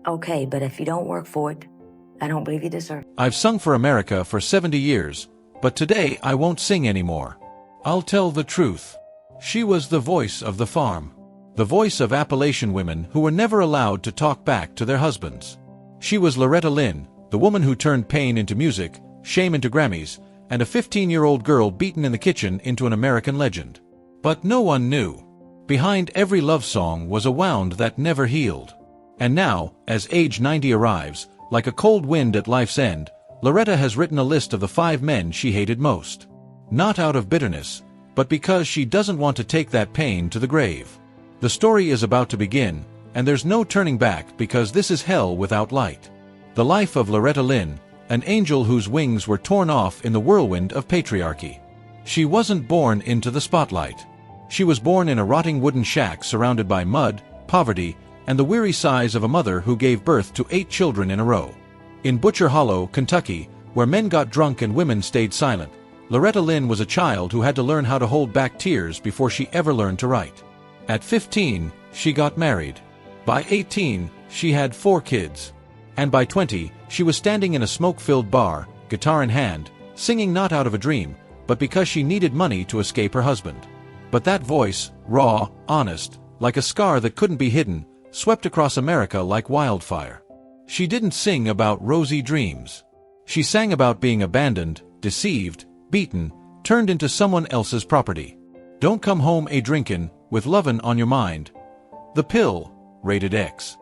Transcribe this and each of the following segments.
Okay, but if you don't work for it, I don't believe you deserve it. I've sung for America for 70 years, but today I won't sing anymore. I'll tell the truth. She was the voice of the farm. The voice of Appalachian women who were never allowed to talk back to their husbands. She was Loretta Lynn, the woman who turned pain into music, shame into Grammys, and a 15-year-old girl beaten in the kitchen into an American legend. But no one knew. Behind every love song was a wound that never healed. And now, as age 90 arrives, like a cold wind at life's end, Loretta has written a list of the 5 men she hated most. Not out of bitterness, but because she doesn't want to take that pain to the grave. The story is about to begin, and there's no turning back because this is hell without light. The life of Loretta Lynn, an angel whose wings were torn off in the whirlwind of patriarchy. She wasn't born into the spotlight. She was born in a rotting wooden shack surrounded by mud, poverty, and the weary sighs of a mother who gave birth to 8 children in a row. In Butcher Hollow, Kentucky, where men got drunk and women stayed silent, Loretta Lynn was a child who had to learn how to hold back tears before she ever learned to write. At 15, she got married. By 18, she had 4 kids. And by 20, she was standing in a smoke-filled bar, guitar in hand, singing not out of a dream, but because she needed money to escape her husband. But that voice, raw, honest, like a scar that couldn't be hidden, swept across America like wildfire. She didn't sing about rosy dreams. She sang about being abandoned, deceived, beaten, turned into someone else's property. Don't come home a-drinkin', with lovin' on your mind. The Pill, rated X.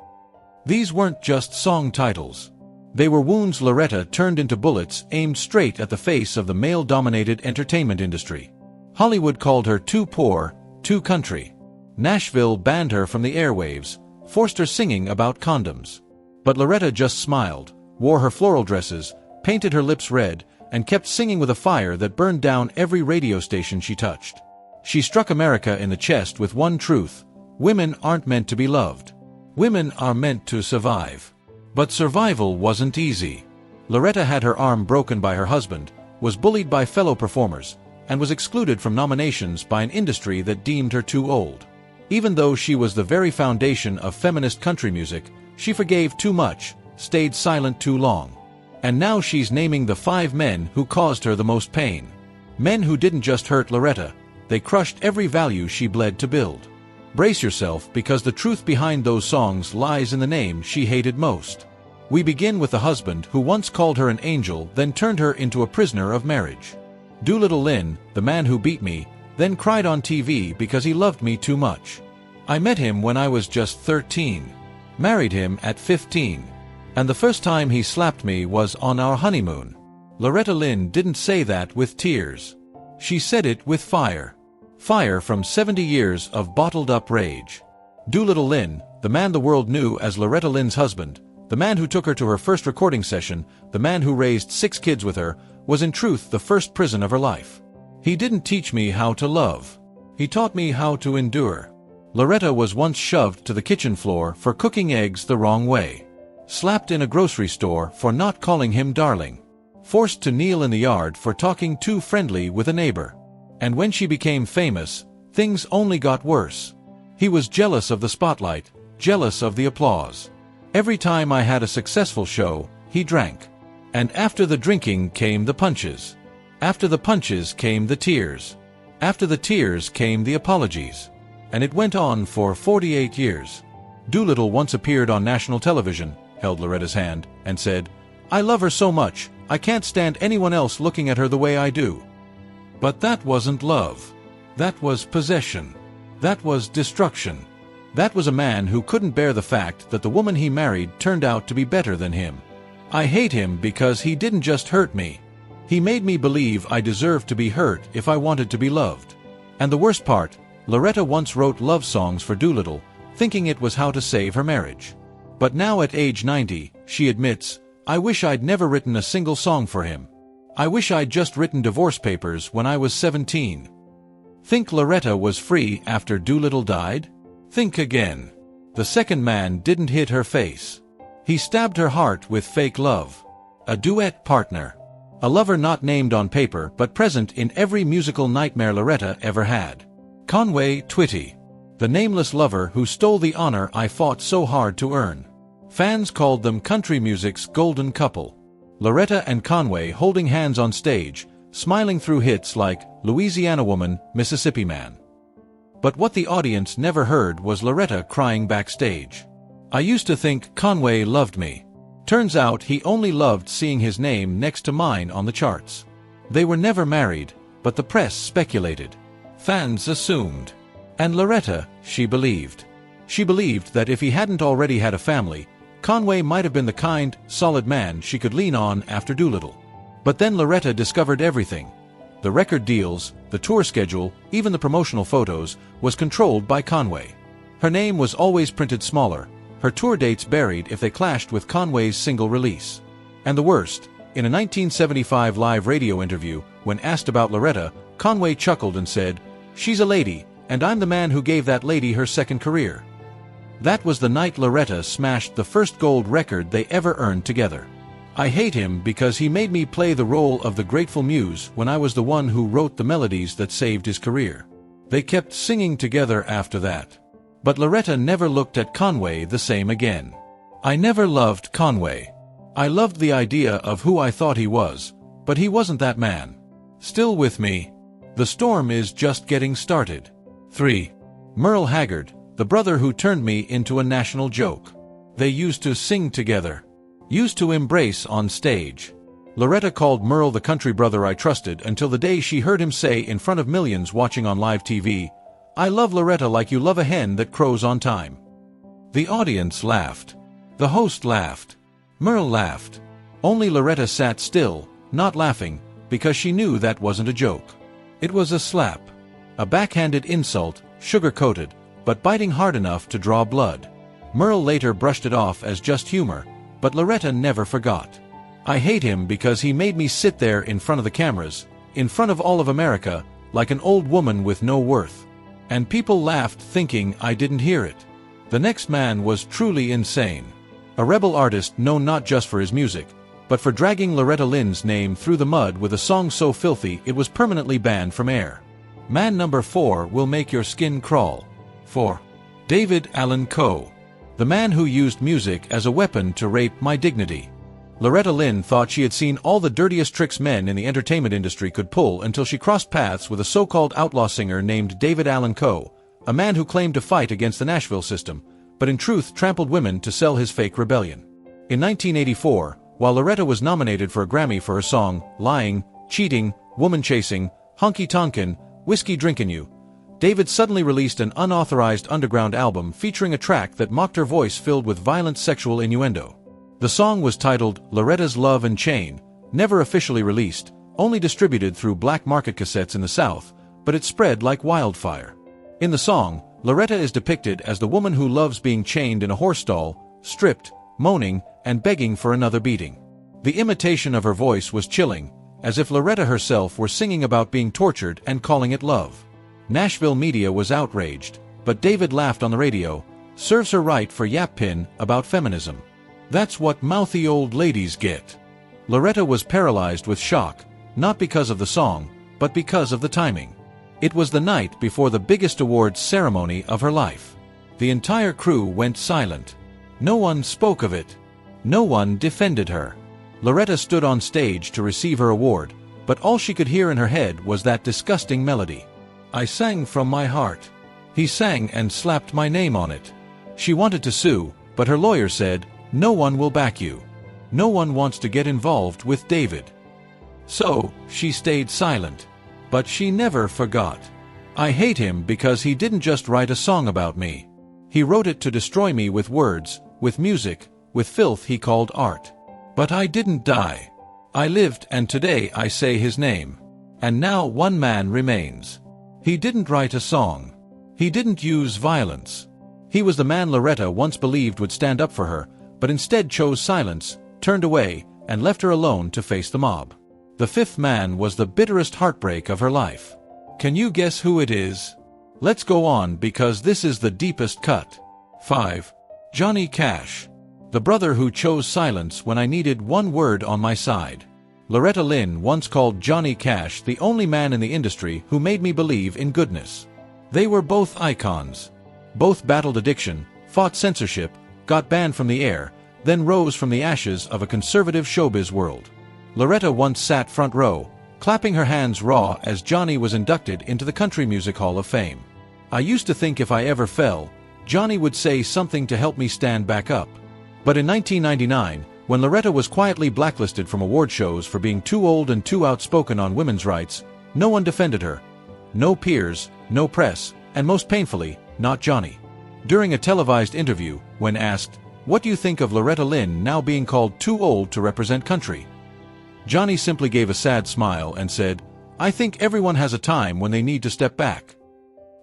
These weren't just song titles. They were wounds Loretta turned into bullets aimed straight at the face of the male-dominated entertainment industry. Hollywood called her too poor, too country. Nashville banned her from the airwaves, forced her singing about condoms. But Loretta just smiled, wore her floral dresses, painted her lips red, and kept singing with a fire that burned down every radio station she touched. She struck America in the chest with one truth: women aren't meant to be loved. Women are meant to survive. But survival wasn't easy. Loretta had her arm broken by her husband, was bullied by fellow performers, and was excluded from nominations by an industry that deemed her too old. Even though she was the very foundation of feminist country music, she forgave too much, stayed silent too long. And now she's naming the 5 men who caused her the most pain. Men who didn't just hurt Loretta, they crushed every value she bled to build. Brace yourself, because the truth behind those songs lies in the name she hated most. We begin with the husband who once called her an angel, then turned her into a prisoner of marriage. Dolittle Lynn, the man who beat me, then cried on TV because he loved me too much. I met him when I was just 13. Married him at 15. And the first time he slapped me was on our honeymoon. Loretta Lynn didn't say that with tears. She said it with fire. Fire from 70 years of bottled-up rage. Dolittle Lynn, the man the world knew as Loretta Lynn's husband, the man who took her to her first recording session, the man who raised 6 kids with her, was in truth the first prison of her life. He didn't teach me how to love. He taught me how to endure. Loretta was once shoved to the kitchen floor for cooking eggs the wrong way. Slapped in a grocery store for not calling him darling. Forced to kneel in the yard for talking too friendly with a neighbor. And when she became famous, things only got worse. He was jealous of the spotlight, jealous of the applause. Every time I had a successful show, he drank. And after the drinking came the punches. After the punches came the tears. After the tears came the apologies. And it went on for 48 years. Dolittle once appeared on national television, held Loretta's hand, and said, "I love her so much, I can't stand anyone else looking at her the way I do." But that wasn't love. That was possession. That was destruction. That was a man who couldn't bear the fact that the woman he married turned out to be better than him. I hate him because he didn't just hurt me. He made me believe I deserved to be hurt if I wanted to be loved. And the worst part, Loretta once wrote love songs for Dolittle, thinking it was how to save her marriage. But now at age 90, she admits, "I wish I'd never written a single song for him. I wish I'd just written divorce papers when I was 17. Think Loretta was free after Dolittle died? Think again. The second man didn't hit her face. He stabbed her heart with fake love. A duet partner. A lover not named on paper but present in every musical nightmare Loretta ever had. Conway Twitty. The nameless lover who stole the honor I fought so hard to earn. Fans called them country music's golden couple. Loretta and Conway holding hands on stage, smiling through hits like Louisiana Woman, Mississippi Man. But what the audience never heard was Loretta crying backstage. I used to think Conway loved me. Turns out he only loved seeing his name next to mine on the charts. They were never married, but the press speculated. Fans assumed. And Loretta, she believed. She believed that if he hadn't already had a family, Conway might have been the kind, solid man she could lean on after Dolittle. But then Loretta discovered everything. The record deals, the tour schedule, even the promotional photos, was controlled by Conway. Her name was always printed smaller, her tour dates buried if they clashed with Conway's single release. And the worst, in a 1975 live radio interview, when asked about Loretta, Conway chuckled and said, "She's a lady, and I'm the man who gave that lady her second career." That was the night Loretta smashed the first gold record they ever earned together. I hate him because he made me play the role of the Grateful Muse when I was the one who wrote the melodies that saved his career. They kept singing together after that. But Loretta never looked at Conway the same again. I never loved Conway. I loved the idea of who I thought he was, but he wasn't that man. Still with me. The storm is just getting started. 3. Merle Haggard, the brother who turned me into a national joke. They used to sing together. Used to embrace on stage. Loretta called Merle the country brother I trusted until the day she heard him say in front of millions watching on live TV, "I love Loretta like you love a hen that crows on time." The audience laughed. The host laughed. Merle laughed. Only Loretta sat still, not laughing, because she knew that wasn't a joke. It was a slap. A backhanded insult, sugar-coated, but biting hard enough to draw blood. Merle later brushed it off as just humor, but Loretta never forgot. I hate him because he made me sit there in front of the cameras, in front of all of America, like an old woman with no worth. And people laughed thinking I didn't hear it. The next man was truly insane. A rebel artist known not just for his music, but for dragging Loretta Lynn's name through the mud with a song so filthy it was permanently banned from air. Man number 4 will make your skin crawl. 4. David Allan Coe. The man who used music as a weapon to rape my dignity. Loretta Lynn thought she had seen all the dirtiest tricks men in the entertainment industry could pull until she crossed paths with a so-called outlaw singer named David Allan Coe, a man who claimed to fight against the Nashville system, but in truth trampled women to sell his fake rebellion. In 1984, while Loretta was nominated for a Grammy for her song, Lying, Cheating, Woman Chasing, Honky Tonkin', Whiskey Drinkin' You, David suddenly released an unauthorized underground album featuring a track that mocked her voice filled with violent sexual innuendo. The song was titled Loretta's Love and Chain, never officially released, only distributed through black market cassettes in the South, but it spread like wildfire. In the song, Loretta is depicted as the woman who loves being chained in a horse stall, stripped, moaning, and begging for another beating. The imitation of her voice was chilling, as if Loretta herself were singing about being tortured and calling it love. Nashville media was outraged, but David laughed on the radio, serves her right for Yapin about feminism. That's what mouthy old ladies get. Loretta was paralyzed with shock, not because of the song, but because of the timing. It was the night before the biggest awards ceremony of her life. The entire crew went silent. No one spoke of it. No one defended her. Loretta stood on stage to receive her award, but all she could hear in her head was that disgusting melody. I sang from my heart. He sang and slapped my name on it. She wanted to sue, but her lawyer said, "No one will back you. No one wants to get involved with David." So, she stayed silent. But she never forgot. I hate him because he didn't just write a song about me. He wrote it to destroy me with words, with music, with filth he called art. But I didn't die. I lived, and today I say his name. And now one man remains. He didn't write a song. He didn't use violence. He was the man Loretta once believed would stand up for her, but instead chose silence, turned away, and left her alone to face the mob. The fifth man was the bitterest heartbreak of her life. Can you guess who it is? Let's go on because this is the deepest cut. 5. Johnny Cash. The brother who chose silence when I needed one word on my side. Loretta Lynn once called Johnny Cash the only man in the industry who made me believe in goodness. They were both icons. Both battled addiction, fought censorship, got banned from the air, then rose from the ashes of a conservative showbiz world. Loretta once sat front row, clapping her hands raw as Johnny was inducted into the Country Music Hall of Fame. "I used to think if I ever fell, Johnny would say something to help me stand back up." But in 1999, when Loretta was quietly blacklisted from award shows for being too old and too outspoken on women's rights, no one defended her. No peers, no press, and most painfully, not Johnny. During a televised interview, when asked, "What do you think of Loretta Lynn now being called too old to represent country?" Johnny simply gave a sad smile and said, "I think everyone has a time when they need to step back."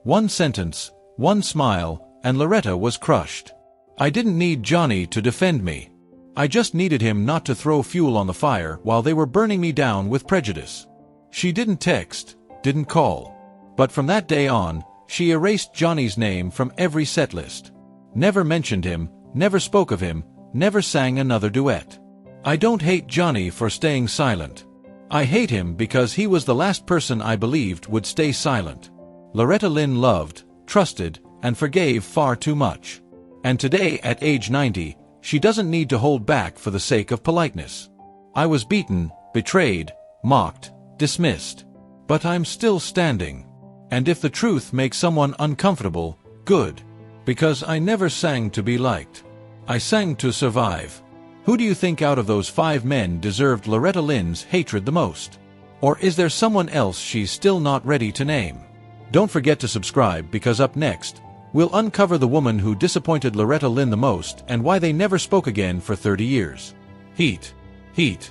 One sentence, one smile, and Loretta was crushed. "I didn't need Johnny to defend me. I just needed him not to throw fuel on the fire while they were burning me down with prejudice." She didn't text, didn't call. But from that day on, she erased Johnny's name from every set list. Never mentioned him, never spoke of him, never sang another duet. "I don't hate Johnny for staying silent. I hate him because he was the last person I believed would stay silent." Loretta Lynn loved, trusted, and forgave far too much. And today, at age 90, she doesn't need to hold back for the sake of politeness. "I was beaten, betrayed, mocked, dismissed. But I'm still standing. And if the truth makes someone uncomfortable, good. Because I never sang to be liked. I sang to survive." Who do you think out of those 5 men deserved Loretta Lynn's hatred the most? Or is there someone else she's still not ready to name? Don't forget to subscribe, because up next, we'll uncover the woman who disappointed Loretta Lynn the most and why they never spoke again for 30 years. Heat. Heat.